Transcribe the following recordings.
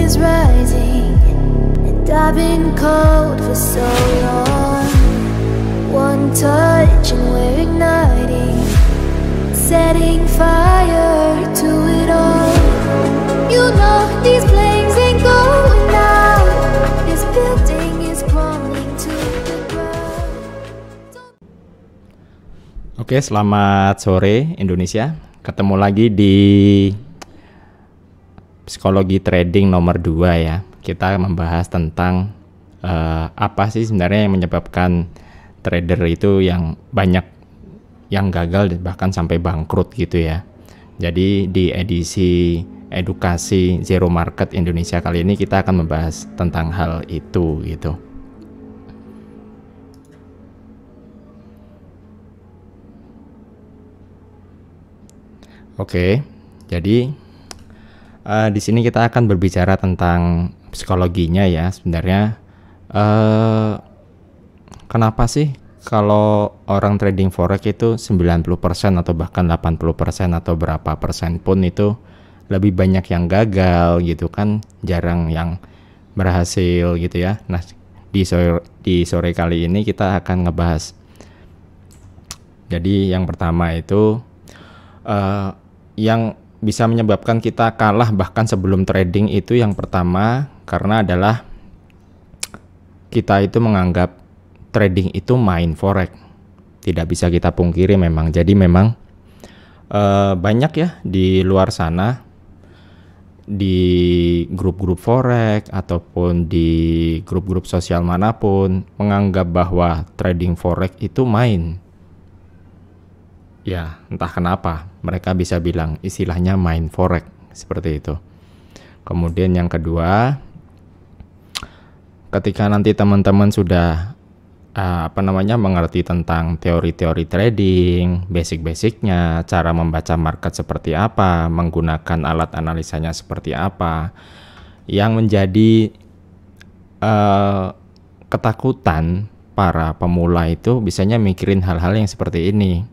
is rising, and I've been cold for so long. One touch and we're igniting, setting fire to it all. You know these flames ain't going out. This building is crumbling to the ground. Oke, selamat sore Indonesia. Ketemu lagi di Psikologi Trading nomor 2 ya. Kita membahas tentang apa sih sebenarnya yang menyebabkan trader itu yang banyak yang gagal bahkan sampai bangkrut gitu ya. Jadi di edisi edukasi Zero Market Indonesia kali ini kita akan membahas tentang hal itu gitu. Oke, jadi di sini kita akan berbicara tentang psikologinya ya. Sebenarnya kenapa sih kalau orang trading forex itu 90% atau bahkan 80% atau berapa persen pun itu lebih banyak yang gagal gitu kan, jarang yang berhasil gitu ya. Nah, di sore kali ini kita akan ngebahas. Jadi yang pertama itu yang bisa menyebabkan kita kalah bahkan sebelum trading itu yang pertama karena adalah kita itu menganggap trading itu main forex. Tidak bisa kita pungkiri memang. Jadi memang banyak ya di luar sana di grup-grup forex ataupun di grup-grup sosial manapun menganggap bahwa trading forex itu main. Ya, entah kenapa mereka bisa bilang istilahnya main forex seperti itu. Kemudian yang kedua, ketika nanti teman-teman sudah mengerti tentang teori-teori trading, basic-basicnya, cara membaca market seperti apa, menggunakan alat analisanya seperti apa, yang menjadi ketakutan para pemula itu biasanya mikirin hal-hal yang seperti ini.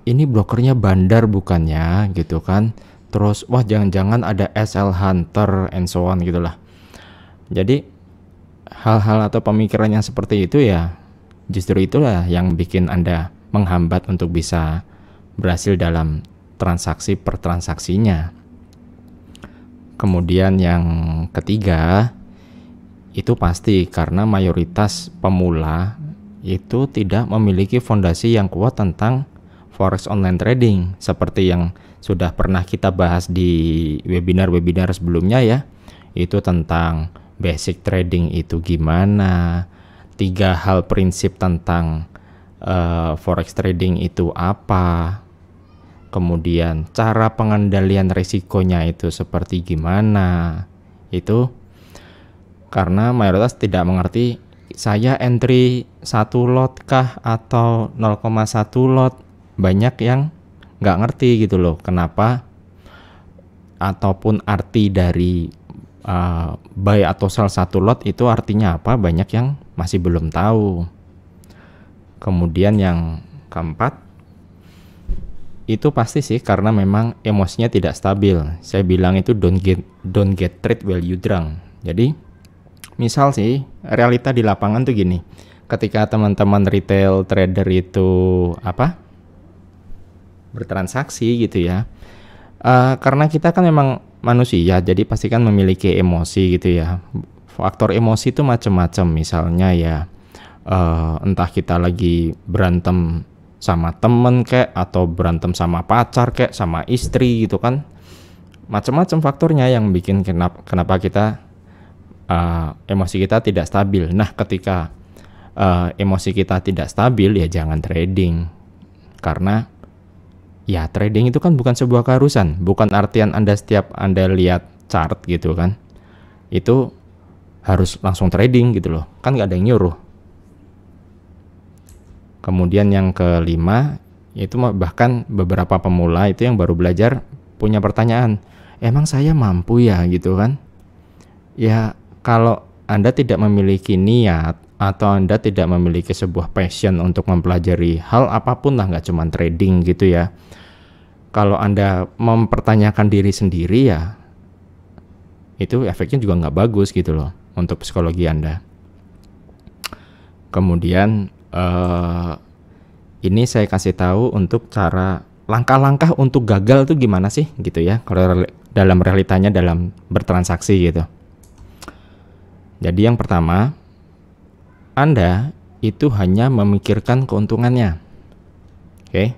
Ini brokernya bandar bukannya gitu kan, terus wah jangan-jangan ada SL Hunter and so on gitulah. Jadi hal-hal atau pemikiran yang seperti itu ya justru itulah yang bikin Anda menghambat untuk bisa berhasil dalam transaksi per transaksinya. Kemudian yang ketiga itu pasti karena mayoritas pemula itu tidak memiliki fondasi yang kuat tentang forex online trading seperti yang sudah pernah kita bahas di webinar-webinar sebelumnya ya. Itu tentang basic trading itu gimana, 3 hal prinsip tentang forex trading itu apa, kemudian cara pengendalian risikonya itu seperti gimana. Itu karena mayoritas tidak mengerti saya entry 1 lot kah atau 0,1 lot. Banyak yang nggak ngerti gitu loh kenapa ataupun arti dari buy atau sell 1 lot itu artinya apa, banyak yang masih belum tahu. Kemudian yang keempat itu pasti sih karena memang emosinya tidak stabil. Saya bilang itu don't get trade while you drunk. Jadi misal sih realita di lapangan tuh gini, ketika teman-teman retail trader itu bertransaksi gitu ya, karena kita kan memang manusia, jadi pasti kan memiliki emosi gitu ya. Faktor emosi itu macam-macam, misalnya ya entah kita lagi berantem sama temen kek, atau berantem sama pacar kek, sama istri gitu kan, macam-macam faktornya yang bikin kenapa kita emosi kita tidak stabil. Nah, ketika emosi kita tidak stabil ya jangan trading, karena ya trading itu kan bukan sebuah keharusan, bukan artian setiap Anda lihat chart gitu kan, itu harus langsung trading gitu loh, kan nggak ada yang nyuruh. Kemudian yang kelima, itu bahkan beberapa pemula itu yang baru belajar punya pertanyaan, emang saya mampu ya gitu kan. Ya kalau Anda tidak memiliki niat atau Anda tidak memiliki sebuah passion untuk mempelajari hal apapun lah, nggak cuma trading gitu ya, kalau Anda mempertanyakan diri sendiri ya itu efeknya juga nggak bagus gitu loh untuk psikologi Anda. Kemudian ini saya kasih tahu untuk cara langkah-langkah untuk gagal tuh gimana sih gitu ya, kalau dalam realitanya dalam bertransaksi gitu. Jadi yang pertama, Anda itu hanya memikirkan keuntungannya. Oke.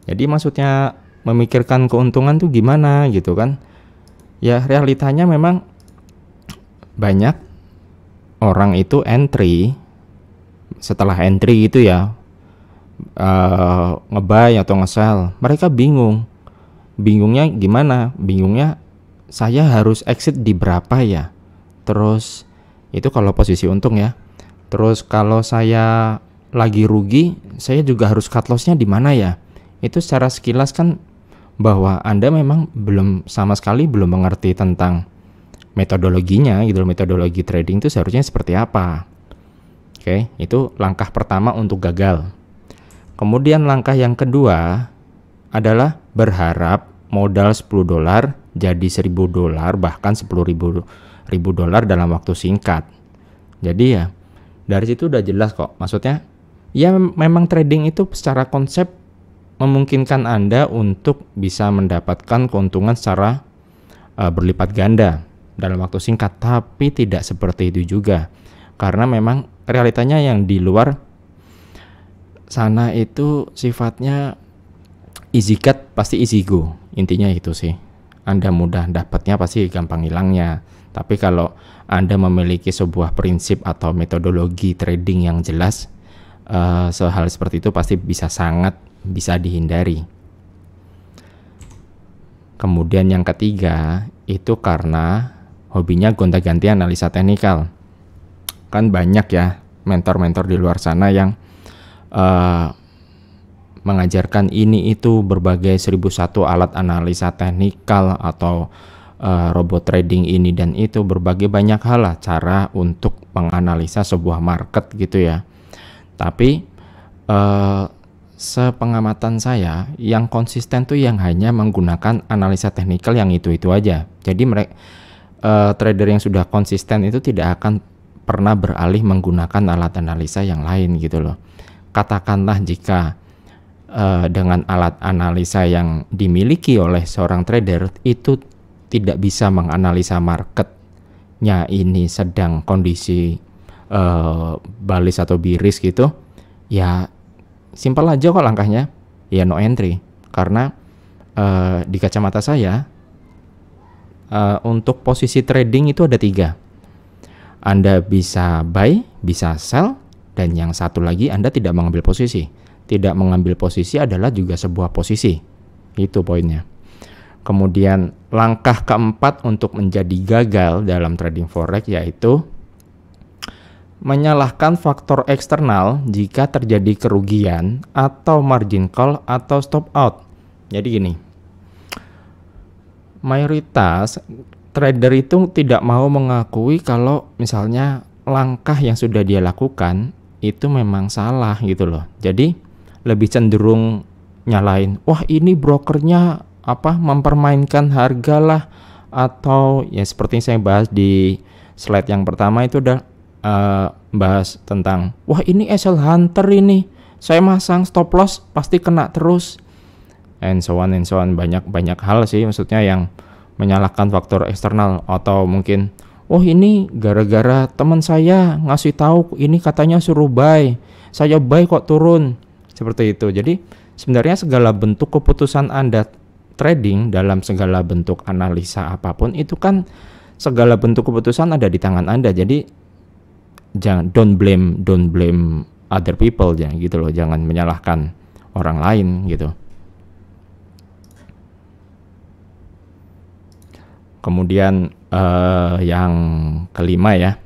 Jadi maksudnya memikirkan keuntungan tuh gimana gitu kan? Ya realitanya memang banyak orang itu entry, setelah entry gitu ya, nge-buy atau nge-sell, mereka bingungnya gimana? Bingungnya saya harus exit di berapa ya? Terus itu kalau posisi untung ya. Terus kalau saya lagi rugi, saya juga harus cut loss-nya di mana ya? Itu secara sekilas kan bahwa Anda memang sama sekali belum mengerti tentang metodologinya gitu, metodologi trading itu seharusnya seperti apa. Oke, itu langkah pertama untuk gagal. Kemudian langkah yang kedua adalah berharap modal $10 jadi $1.000, bahkan $10.000 dalam waktu singkat. Jadi ya dari situ udah jelas kok, maksudnya ya memang trading itu secara konsep memungkinkan Anda untuk bisa mendapatkan keuntungan secara berlipat ganda dalam waktu singkat, tapi tidak seperti itu juga, karena memang realitanya yang di luar sana itu sifatnya easy cut pasti easy go, intinya itu sih. Anda mudah dapatnya pasti gampang hilangnya. Tapi kalau Anda memiliki sebuah prinsip atau metodologi trading yang jelas, hal seperti itu pasti bisa dihindari. Kemudian yang ketiga itu karena hobinya gonta-ganti analisa teknikal. Kan banyak ya mentor-mentor di luar sana yang mengajarkan ini itu berbagai 1001 alat analisa teknikal atau robot trading ini dan itu, berbagai banyak hal lah cara untuk menganalisa sebuah market gitu ya. Tapi sepengamatan saya yang konsisten tuh yang hanya menggunakan analisa teknikal yang itu aja. Jadi mereka trader yang sudah konsisten itu tidak akan pernah beralih menggunakan alat analisa yang lain gitu loh. Katakanlah jika dengan alat analisa yang dimiliki oleh seorang trader itu tidak bisa menganalisa marketnya ini sedang kondisi bullish atau bearish gitu, ya simpel aja kok langkahnya, ya no entry. Karena di kacamata saya untuk posisi trading itu ada 3. Anda bisa buy, bisa sell, dan yang satu lagi Anda tidak mengambil posisi. Tidak mengambil posisi adalah juga sebuah posisi. Itu poinnya. Kemudian langkah keempat untuk menjadi gagal dalam trading forex yaitu menyalahkan faktor eksternal jika terjadi kerugian atau margin call atau stop out. Jadi gini, mayoritas trader itu tidak mau mengakui kalau misalnya langkah yang sudah dia lakukan itu memang salah gitu loh. Jadi lebih cenderung nyalain, wah ini brokernya mempermainkan harga lah, atau ya seperti yang saya bahas di slide yang pertama itu udah bahas tentang wah ini SL Hunter ini, saya masang stop loss pasti kena terus, and so on, banyak hal sih maksudnya yang menyalahkan faktor eksternal. Atau mungkin ini gara-gara teman saya ngasih tahu ini katanya suruh buy, saya buy kok turun, seperti itu. Jadi sebenarnya segala bentuk keputusan Anda trading dalam segala bentuk analisa apapun itu kan segala bentuk keputusan ada di tangan Anda. Jadi jangan don't blame other people ya gitu loh, jangan menyalahkan orang lain gitu. Kemudian yang kelima ya,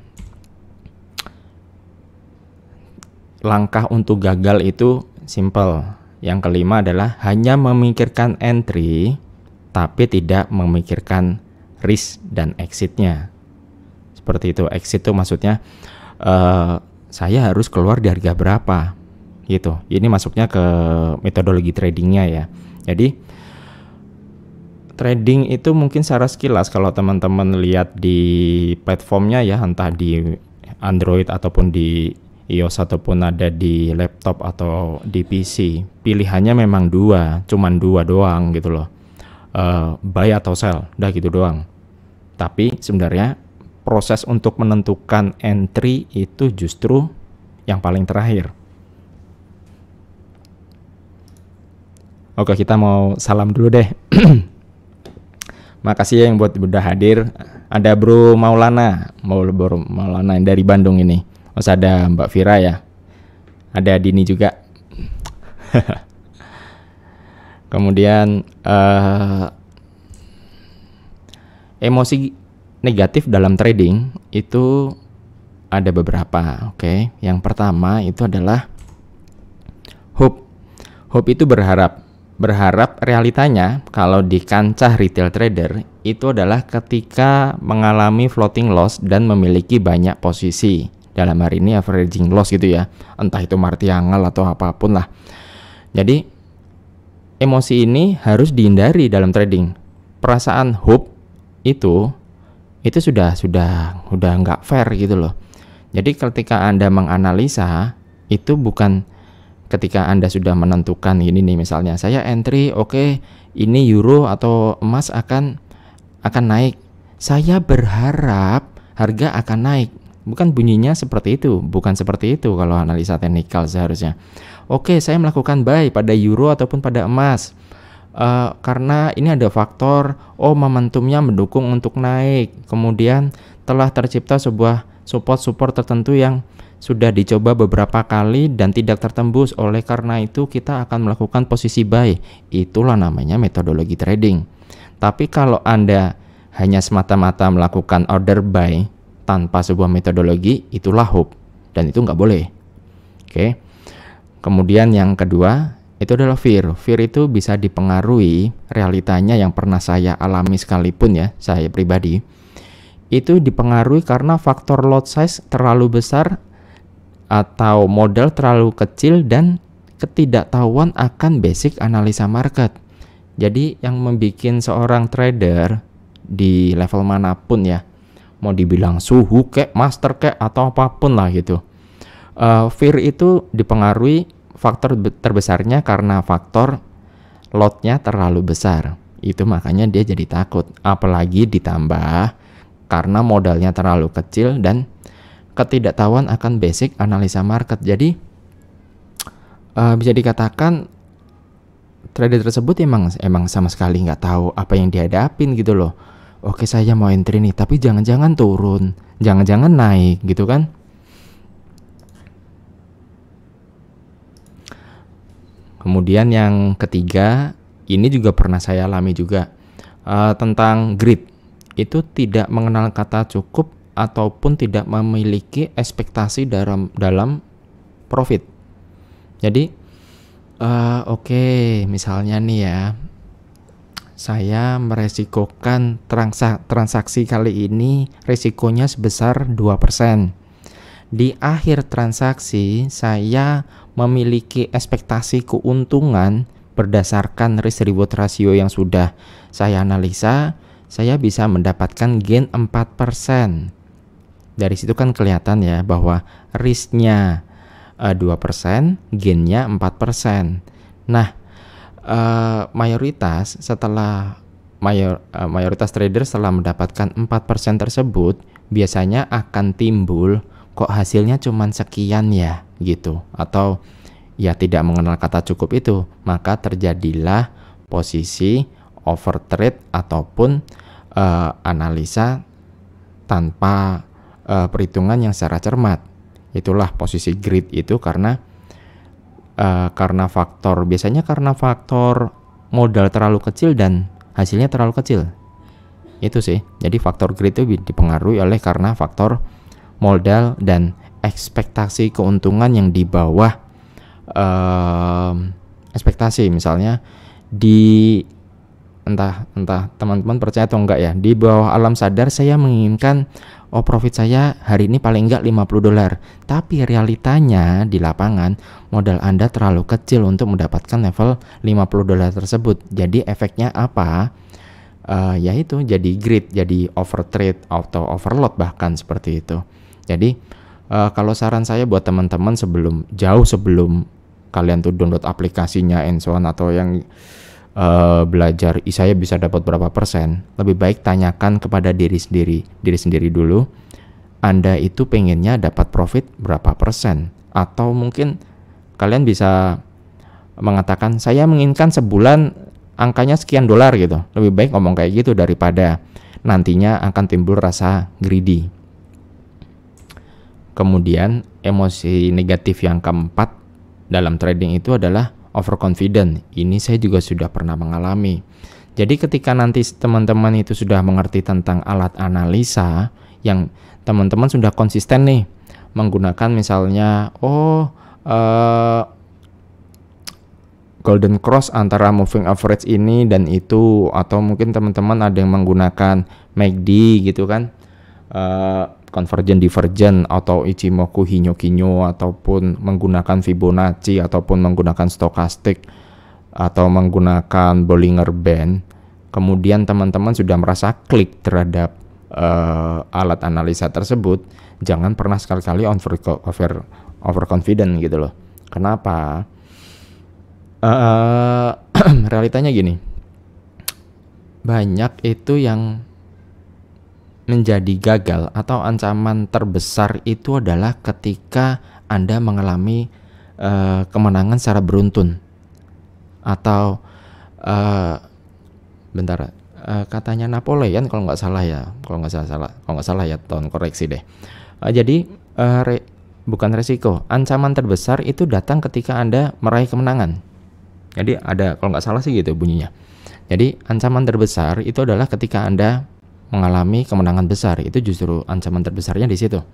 langkah untuk gagal itu simple. Yang kelima adalah hanya memikirkan entry tapi tidak memikirkan risk dan exitnya. Seperti itu. Exit itu maksudnya saya harus keluar di harga berapa gitu. Ini masuknya ke metodologi tradingnya ya. Jadi trading itu mungkin secara sekilas kalau teman-teman lihat di platformnya ya, entah di Android ataupun di iOS ataupun ada di laptop atau di PC, pilihannya memang cuman dua doang gitu loh, buy atau sell, udah gitu doang. Tapi sebenarnya proses untuk menentukan entry itu justru yang paling terakhir. Oke, kita mau salam dulu deh. Makasih ya yang buat udah hadir. Ada Bro Maulana yang dari Bandung ini. Terus ada Mbak Vira ya. Ada Dini juga. Kemudian emosi negatif dalam trading itu ada beberapa. Oke. Yang pertama itu adalah hope. Hope itu berharap realitanya kalau di kancah retail trader itu adalah ketika mengalami floating loss dan memiliki banyak posisi, dalam hari ini averaging loss gitu ya, entah itu martiangal atau apapun lah. Jadi emosi ini harus dihindari dalam trading. Perasaan hope itu sudah nggak fair gitu loh. Jadi ketika Anda menganalisa itu bukan ketika Anda sudah menentukan ini nih, misalnya saya entry, oke, ini euro atau emas akan naik. Saya berharap harga akan naik. Bukan bunyinya seperti itu, bukan seperti itu kalau analisa teknikal seharusnya. Oke, saya melakukan buy pada euro ataupun pada emas. Karena ini ada faktor, momentumnya mendukung untuk naik. Kemudian telah tercipta sebuah support tertentu yang sudah dicoba beberapa kali dan tidak tertembus. Oleh karena itu kita akan melakukan posisi buy. Itulah namanya metodologi trading. Tapi kalau Anda hanya semata-mata melakukan order buy tanpa sebuah metodologi, itulah hope, dan itu nggak boleh. Oke. Kemudian yang kedua itu adalah fear. Fear itu bisa dipengaruhi, realitanya yang pernah saya alami sekalipun ya, saya pribadi, itu dipengaruhi karena faktor lot size terlalu besar atau modal terlalu kecil dan ketidaktahuan akan basic analisa market. Jadi yang membuat seorang trader di level manapun ya, mau dibilang suhu kek, master kek, atau apapun lah gitu, fear itu dipengaruhi faktor terbesarnya karena faktor lotnya terlalu besar. Itu makanya dia jadi takut, apalagi ditambah karena modalnya terlalu kecil dan ketidaktahuan akan basic analisa market. Jadi bisa dikatakan trader tersebut emang sama sekali nggak tahu apa yang dihadapin gitu loh. Oke, saya mau entry nih, tapi jangan-jangan turun, jangan-jangan naik gitu kan. Kemudian yang ketiga, ini juga pernah saya alami juga, tentang greed. Itu tidak mengenal kata cukup ataupun tidak memiliki ekspektasi dalam profit. Jadi oke, misalnya nih ya, saya meresikokan transaksi kali ini resikonya sebesar 2%. Di akhir transaksi saya memiliki ekspektasi keuntungan berdasarkan risk reward ratio yang sudah saya analisa, saya bisa mendapatkan gain 4%. Dari situ kan kelihatan ya bahwa risknya 2%, gainnya 4%. Nah, mayoritas trader setelah mendapatkan 4% tersebut biasanya akan timbul, kok hasilnya cuma sekian ya gitu, atau ya tidak mengenal kata cukup itu, maka terjadilah posisi overtrade ataupun analisa tanpa perhitungan yang secara cermat. Itulah posisi greed itu karena biasanya karena faktor modal terlalu kecil dan hasilnya terlalu kecil. Itu sih. Jadi faktor greed itu dipengaruhi oleh karena faktor modal dan ekspektasi keuntungan yang di bawah ekspektasi. Misalnya di entah teman-teman percaya atau enggak ya, di bawah alam sadar saya menginginkan profit saya hari ini paling enggak $50, tapi realitanya di lapangan modal Anda terlalu kecil untuk mendapatkan level $50 tersebut. Jadi efeknya apa? ya itu jadi greed, jadi overtrade atau overload bahkan seperti itu. Jadi kalau saran saya buat teman-teman jauh sebelum kalian tuh download aplikasinya and so on, atau yang belajar saya bisa dapat berapa persen, lebih baik tanyakan kepada diri sendiri dulu, Anda itu pengennya dapat profit berapa persen, atau mungkin kalian bisa mengatakan saya menginginkan sebulan angkanya sekian dolar gitu. Lebih baik ngomong kayak gitu daripada nantinya akan timbul rasa greedy. Kemudian emosi negatif yang keempat dalam trading itu adalah overconfident. Ini saya juga sudah pernah mengalami. Jadi ketika nanti teman-teman itu sudah mengerti tentang alat analisa, yang teman-teman sudah konsisten nih menggunakan misalnya golden cross antara moving average ini dan itu, atau mungkin teman-teman ada yang menggunakan MACD gitu kan, convergent divergent atau Ichimoku Hinyo-Kinyo, ataupun menggunakan Fibonacci, ataupun menggunakan stokastik, atau menggunakan Bollinger Band. Kemudian teman-teman sudah merasa klik terhadap alat analisa tersebut, jangan pernah sekali-kali overconfident gitu loh. Kenapa? Realitanya gini, banyak itu yang menjadi gagal atau ancaman terbesar itu adalah ketika Anda mengalami kemenangan secara beruntun, atau katanya Napoleon kalau nggak salah ya, tolong koreksi deh. Jadi bukan resiko, ancaman terbesar itu datang ketika Anda meraih kemenangan. Jadi ada, kalau nggak salah sih gitu bunyinya. Jadi ancaman terbesar itu adalah ketika Anda mengalami kemenangan besar, itu justru ancaman terbesarnya di situ.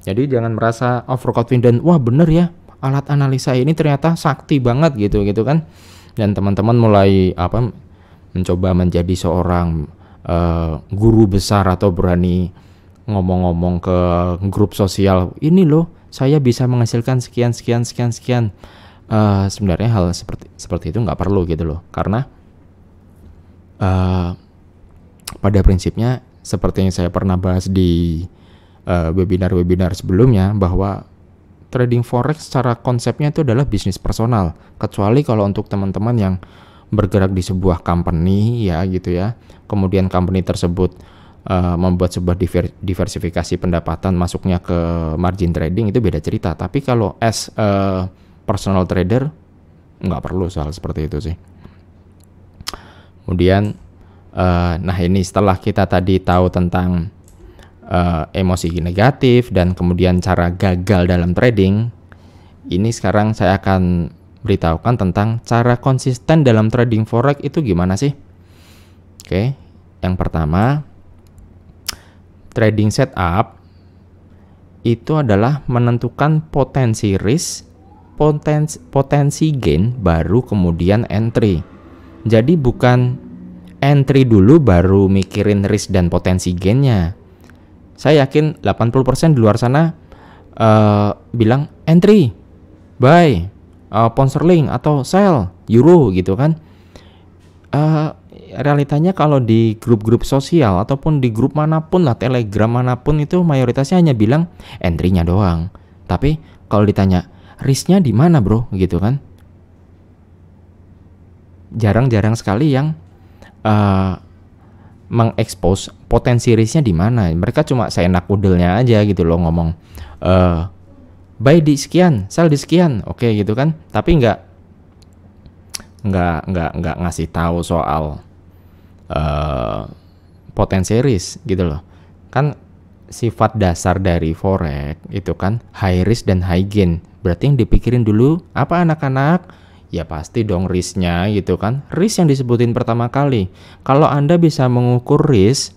Jadi jangan merasa overconfident, wah bener ya alat analisa ini ternyata sakti banget gitu kan. Dan teman-teman mulai mencoba menjadi seorang guru besar, atau berani ngomong-ngomong ke grup sosial, ini loh saya bisa menghasilkan sekian. Sebenarnya hal seperti itu nggak perlu gitu loh, karena pada prinsipnya seperti yang saya pernah bahas di webinar sebelumnya, bahwa trading forex secara konsepnya itu adalah bisnis personal, kecuali kalau untuk teman-teman yang bergerak di sebuah company ya gitu ya, kemudian company tersebut membuat sebuah diversifikasi pendapatan masuknya ke margin trading, itu beda cerita. Tapi kalau as personal trader nggak perlu soal seperti itu sih. Kemudian nah ini setelah kita tadi tahu tentang emosi negatif dan kemudian cara gagal dalam trading, ini sekarang saya akan beritahukan tentang cara konsisten dalam trading forex itu gimana sih. Oke, yang pertama, trading setup itu adalah menentukan potensi risk, potensi gain, baru kemudian entry. Jadi bukan entry dulu baru mikirin risk dan potensi gainnya. Saya yakin 80% di luar sana bilang entry, buy, pound sterling atau sell euro gitu kan. Realitanya kalau di grup-grup sosial ataupun di grup manapun lah, Telegram manapun, itu mayoritasnya hanya bilang entry-nya doang. Tapi kalau ditanya risknya di mana bro gitu kan, jarang-jarang sekali yang mengekspos potensi risknya di mana. Mereka cuma seenak udelnya aja gitu loh, ngomong buy di sekian, sell di sekian, oke gitu kan, tapi nggak ngasih tahu soal potensi risk gitu loh. Kan sifat dasar dari forex itu kan high risk dan high gain. Berarti yang dipikirin dulu apa anak-anak? Ya pasti dong risknya gitu kan. Risk yang disebutin pertama kali. Kalau Anda bisa mengukur risk,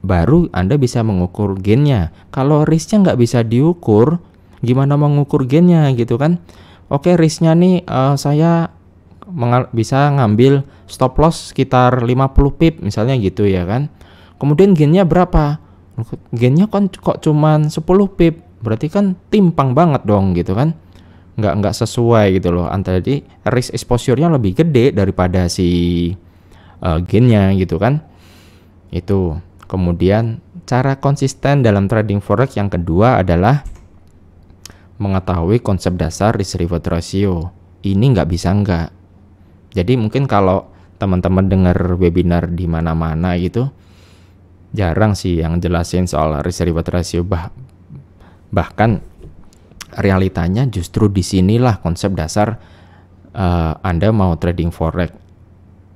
baru Anda bisa mengukur gainnya. Kalau risknya nggak bisa diukur, gimana mengukur gainnya gitu kan. Oke, risknya nih saya bisa ngambil stop loss sekitar 50 pip misalnya gitu ya kan. Kemudian gainnya berapa? Gainnya kok cuman 10 pip. Berarti kan timpang banget dong gitu kan. Nggak sesuai gitu loh. Jadi risk exposure-nya lebih gede daripada si gainnya gitu kan. Itu. Kemudian cara konsisten dalam trading forex yang kedua adalah mengetahui konsep dasar risk reward ratio. Ini nggak bisa enggak. Jadi mungkin kalau teman-teman dengar webinar di mana-mana gitu, jarang sih yang jelasin soal risk reward ratio. Bahkan realitanya justru disinilah konsep dasar Anda mau trading forex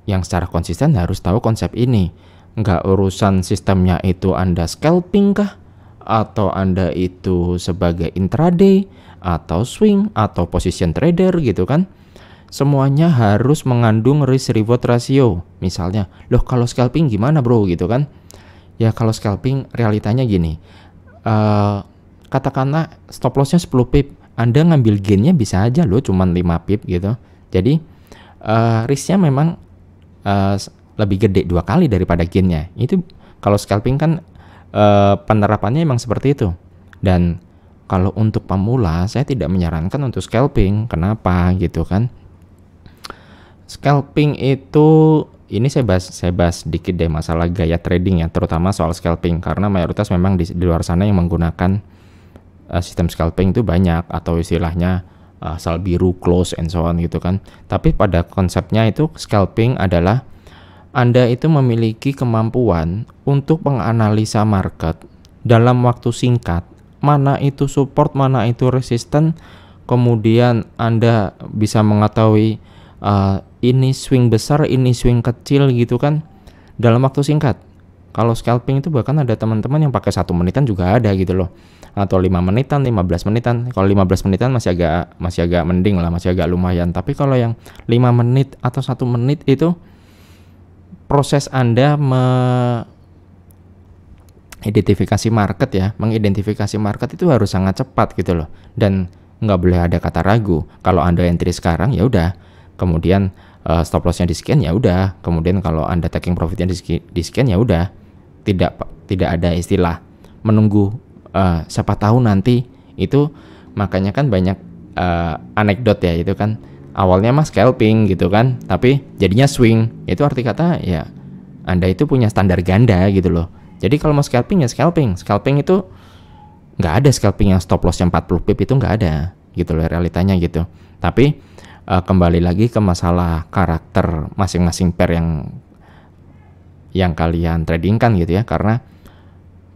yang secara konsisten harus tahu konsep ini. Nggak urusan sistemnya itu Anda scalping kah, atau Anda itu sebagai intraday, atau swing, atau position trader gitu kan. Semuanya harus mengandung risk reward ratio. Misalnya, loh kalau scalping gimana bro gitu kan. Ya kalau scalping realitanya gini, katakanlah stop lossnya 10 pip, Anda ngambil gainnya bisa aja loh cuman 5 pip gitu. Jadi risknya memang lebih gede 2 kali daripada gainnya. Itu kalau scalping kan penerapannya emang seperti itu. Dan kalau untuk pemula saya tidak menyarankan untuk scalping. Kenapa gitu kan? Scalping itu, ini saya bahas dikit deh masalah gaya trading ya, terutama soal scalping, karena mayoritas memang di luar sana yang menggunakan sistem scalping itu banyak, atau istilahnya sal biru, close and so on gitu kan. Tapi pada konsepnya itu scalping adalah Anda itu memiliki kemampuan untuk menganalisa market dalam waktu singkat, mana itu support, mana itu resisten, kemudian Anda bisa mengetahui ini swing besar, ini swing kecil gitu kan, dalam waktu singkat. Kalau scalping itu bahkan ada teman-teman yang pakai 1 menitan juga ada gitu loh, atau 5 menitan, 15 menitan. Kalau 15 menitan masih agak mending lah, masih agak lumayan. Tapi kalau yang 5 menit atau 1 menit itu proses Anda mengidentifikasi market ya, mengidentifikasi market itu harus sangat cepat gitu loh, dan nggak boleh ada kata ragu. Kalau Anda entry sekarang ya udah, kemudian stop lossnya di sekian ya udah, kemudian kalau Anda taking profitnya di sekian ya udah, tidak ada istilah menunggu siapa tahu nanti itu. Makanya kan banyak anekdot ya itu kan, awalnya mah scalping gitu kan, tapi jadinya swing. Itu arti kata ya Anda itu punya standar ganda gitu loh. Jadi kalau mau scalping ya scalping itu nggak ada scalping yang stop loss yang 40 pip, itu nggak ada gitu loh realitanya gitu. Tapi kembali lagi ke masalah karakter masing-masing pair yang kalian tradingkan gitu ya, karena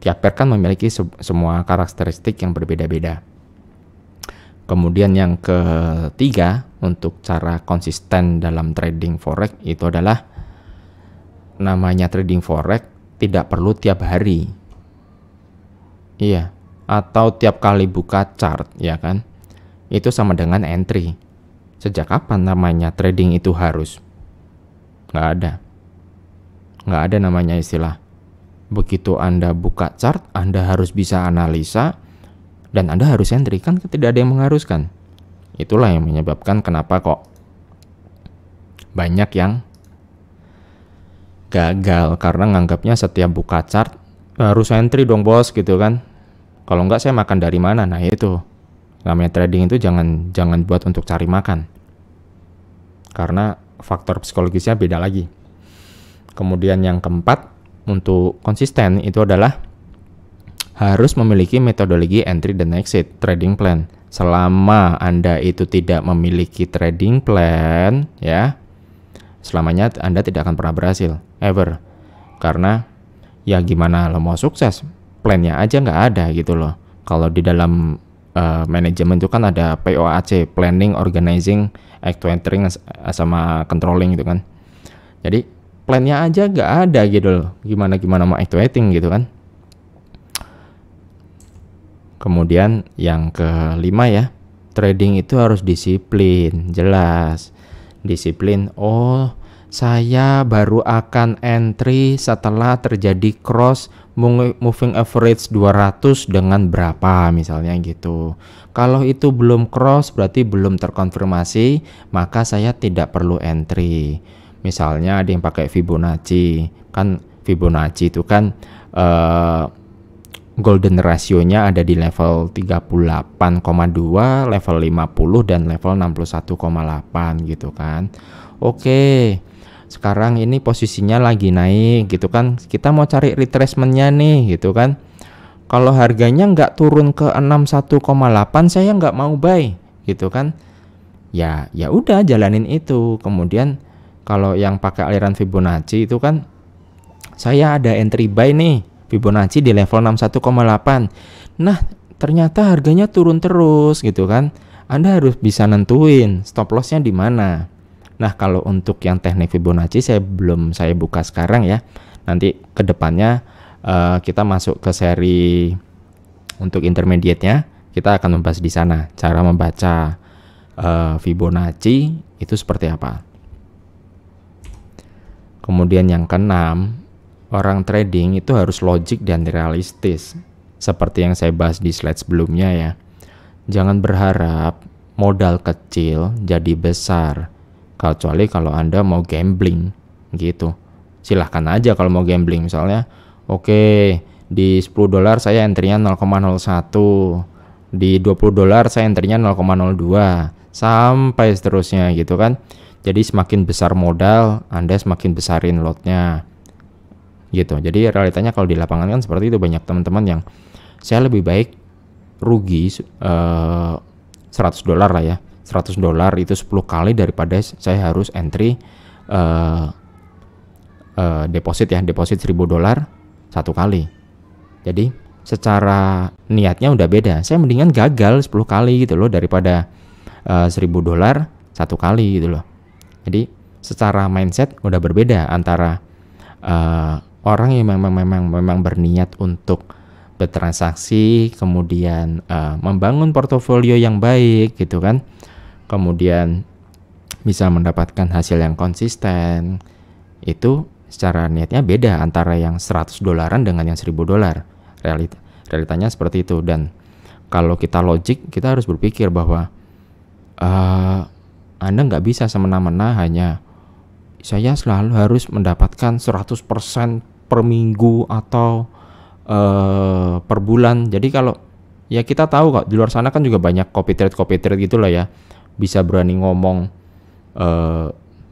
tiap pair kan memiliki semua karakteristik yang berbeda-beda. Kemudian yang ketiga untuk cara konsisten dalam trading forex itu adalah namanya trading forex tidak perlu tiap hari. Iya, atau tiap kali buka chart ya kan. Itu sama dengan entry. Sejak kapan namanya trading itu harus? Nggak ada. Nggak ada namanya istilah begitu Anda buka chart, Anda harus bisa analisa dan Anda harus entry, kan tidak ada yang mengharuskan. Itulah yang menyebabkan kenapa kok banyak yang gagal, karena nganggapnya setiap buka chart harus entry dong bos gitu kan. Kalau enggak saya makan dari mana? Nah itu namanya trading itu jangan buat untuk cari makan, karena faktor psikologisnya beda lagi. Kemudian yang keempat untuk konsisten itu adalah harus memiliki metodologi entry dan exit trading plan. Selama Anda itu tidak memiliki trading plan ya, selamanya Anda tidak akan pernah berhasil ever. Karena ya gimana lo mau sukses, plannya aja nggak ada gitu loh. Kalau di dalam manajemen itu kan ada POAC, planning, organizing, actuating sama controlling gitu kan. Jadi plannya aja nggak ada gitu loh, gimana mau actuating gitu kan. Kemudian yang kelima ya, trading itu harus disiplin, jelas. Disiplin, oh saya baru akan entry setelah terjadi cross moving average 200 dengan berapa misalnya gitu. Kalau itu belum cross berarti belum terkonfirmasi, maka saya tidak perlu entry. Misalnya ada yang pakai Fibonacci, kan Fibonacci itu kan golden ratio-nya ada di level 38,2, level 50 dan level 61,8 gitu kan. Oke. sekarang ini posisinya lagi naik gitu kan, kita mau cari retracement-nya nih gitu kan. Kalau harganya nggak turun ke 61,8 saya nggak mau buy gitu kan. Ya udah jalanin itu. Kemudian kalau yang pakai aliran Fibonacci itu kan, saya ada entry buy nih Fibonacci di level 61,8. Nah, ternyata harganya turun terus gitu kan. Anda harus bisa nentuin stop loss-nya di mana. Nah, kalau untuk yang teknik Fibonacci saya buka sekarang ya. Nanti ke depannya kita masuk ke seri untuk intermediate-nya, kita akan membahas di sana cara membaca Fibonacci itu seperti apa. Kemudian yang keenam, orang trading itu harus logik dan realistis. Seperti yang saya bahas di slide sebelumnya ya. Jangan berharap modal kecil jadi besar. Kecuali kalau Anda mau gambling gitu. Silahkan aja kalau mau gambling. Misalnya, oke, di $10 saya entry-nya 0,01. Di $20 saya entry-nya 0,02. Sampai seterusnya gitu kan. Jadi semakin besar modal, Anda semakin besarin lot-nya. Gitu. Jadi realitanya kalau di lapangan kan seperti itu. Banyak teman-teman yang saya lebih baik rugi $100 lah ya. $100 itu 10 kali daripada saya harus entry deposit $1.000 1 kali. Jadi secara niatnya udah beda. Saya mendingan gagal 10 kali gitu loh daripada $1.000 1 kali gitu loh. Jadi secara mindset udah berbeda antara orang yang memang berniat untuk bertransaksi, kemudian membangun portofolio yang baik gitu kan. Kemudian bisa mendapatkan hasil yang konsisten. Itu secara niatnya beda antara yang $100 dengan yang $1.000. Realitanya seperti itu. Dan kalau kita logik, kita harus berpikir bahwa Anda nggak bisa semena-mena hanya saya selalu harus mendapatkan 100% per minggu atau per bulan. Jadi kalau ya kita tahu kok di luar sana kan juga banyak copy trade gitu lah ya. Bisa berani ngomong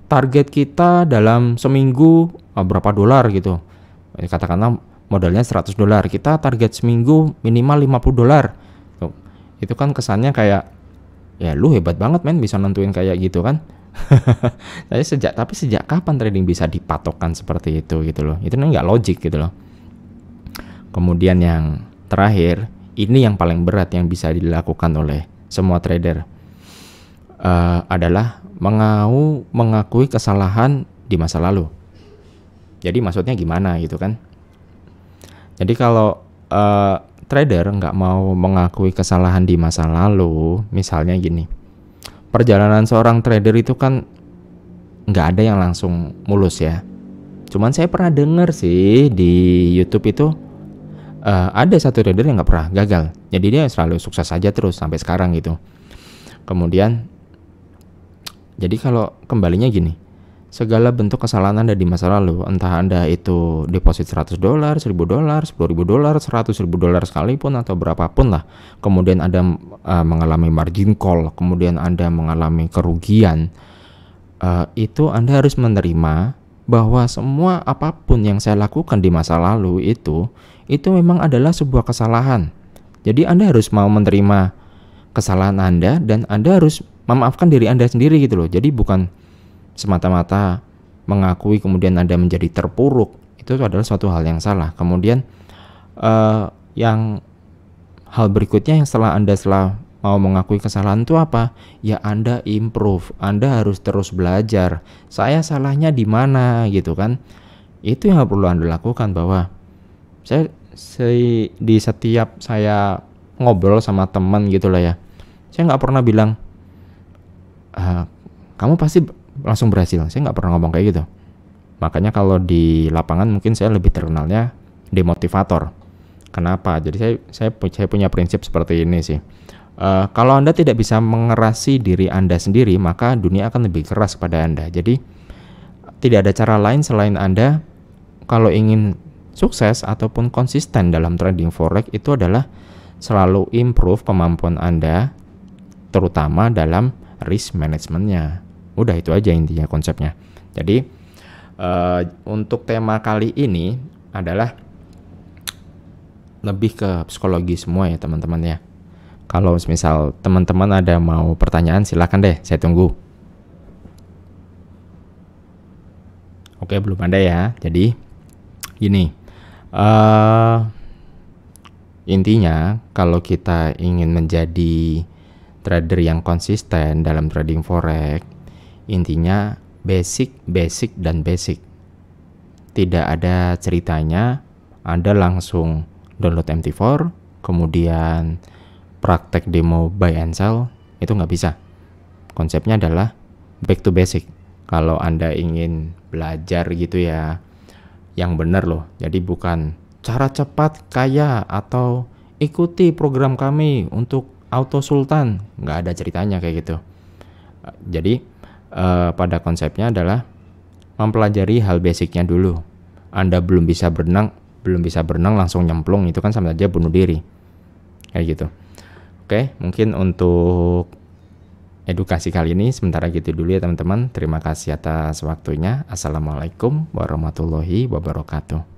target kita dalam seminggu berapa dolar gitu. Katakanlah modalnya $100, kita target seminggu minimal $50. Itu kan kesannya kayak ya lu hebat banget men bisa nentuin kayak gitu kan. Tapi sejak kapan trading bisa dipatokkan seperti itu gitu loh. Itu nggak logik gitu loh. Kemudian yang terakhir, ini yang paling berat yang bisa dilakukan oleh semua trader, adalah mengakui kesalahan di masa lalu. Jadi maksudnya gimana gitu kan? Jadi kalau trader nggak mau mengakui kesalahan di masa lalu, misalnya gini, perjalanan seorang trader itu kan nggak ada yang langsung mulus ya. Cuman saya pernah dengar sih di YouTube itu ada satu trader yang nggak pernah gagal. Jadi dia selalu sukses saja terus sampai sekarang gitu. Kemudian jadi kalau kembalinya gini, segala bentuk kesalahan Anda di masa lalu, entah Anda itu deposit $100, $1.000, $10.000, $100.000 sekalipun atau berapapun lah, kemudian Anda mengalami margin call, kemudian Anda mengalami kerugian, itu Anda harus menerima bahwa semua apapun yang saya lakukan di masa lalu itu memang adalah sebuah kesalahan. Jadi Anda harus mau menerima kesalahan Anda dan Anda harus memaafkan diri Anda sendiri gitu loh. Jadi bukan semata-mata mengakui kemudian Anda menjadi terpuruk. Itu adalah suatu hal yang salah. Kemudian yang hal berikutnya yang setelah mau mengakui kesalahan itu apa? Ya Anda improve, Anda harus terus belajar. Saya salahnya di mana gitu kan? Itu yang perlu Anda lakukan. Bahwa di setiap saya ngobrol sama teman gitu lah ya, saya nggak pernah bilang kamu pasti langsung berhasil. Saya nggak pernah ngomong kayak gitu. Makanya kalau di lapangan mungkin saya lebih terkenalnya demotivator. Kenapa? Jadi saya punya prinsip seperti ini sih. Kalau Anda tidak bisa mengerasi diri Anda sendiri, maka dunia akan lebih keras kepada Anda. Jadi tidak ada cara lain selain Anda kalau ingin sukses ataupun konsisten dalam trading forex itu adalah selalu improve kemampuan Anda, terutama dalam risk manajemennya. Udah itu aja intinya konsepnya. Jadi Untuk tema kali ini adalah lebih ke psikologi semua ya teman-teman ya. Kalau misal teman-teman ada mau pertanyaan silakan deh, saya tunggu. Oke, belum ada ya. Jadi gini, intinya kalau kita ingin menjadi trader yang konsisten dalam trading forex, intinya basic dan basic. Tidak ada ceritanya Anda langsung download MT4 kemudian praktek demo buy and sell, itu nggak bisa. Konsepnya adalah back to basic. Kalau Anda ingin belajar gitu ya, yang benar loh. Jadi bukan cara cepat kaya atau ikuti program kami untuk auto sultan, nggak ada ceritanya kayak gitu. Jadi pada konsepnya adalah mempelajari hal basicnya dulu. Anda belum bisa berenang langsung nyemplung, itu kan sama saja bunuh diri kayak gitu. Oke, mungkin untuk edukasi kali ini sementara gitu dulu ya teman-teman. Terima kasih atas waktunya. Assalamualaikum warahmatullahi wabarakatuh.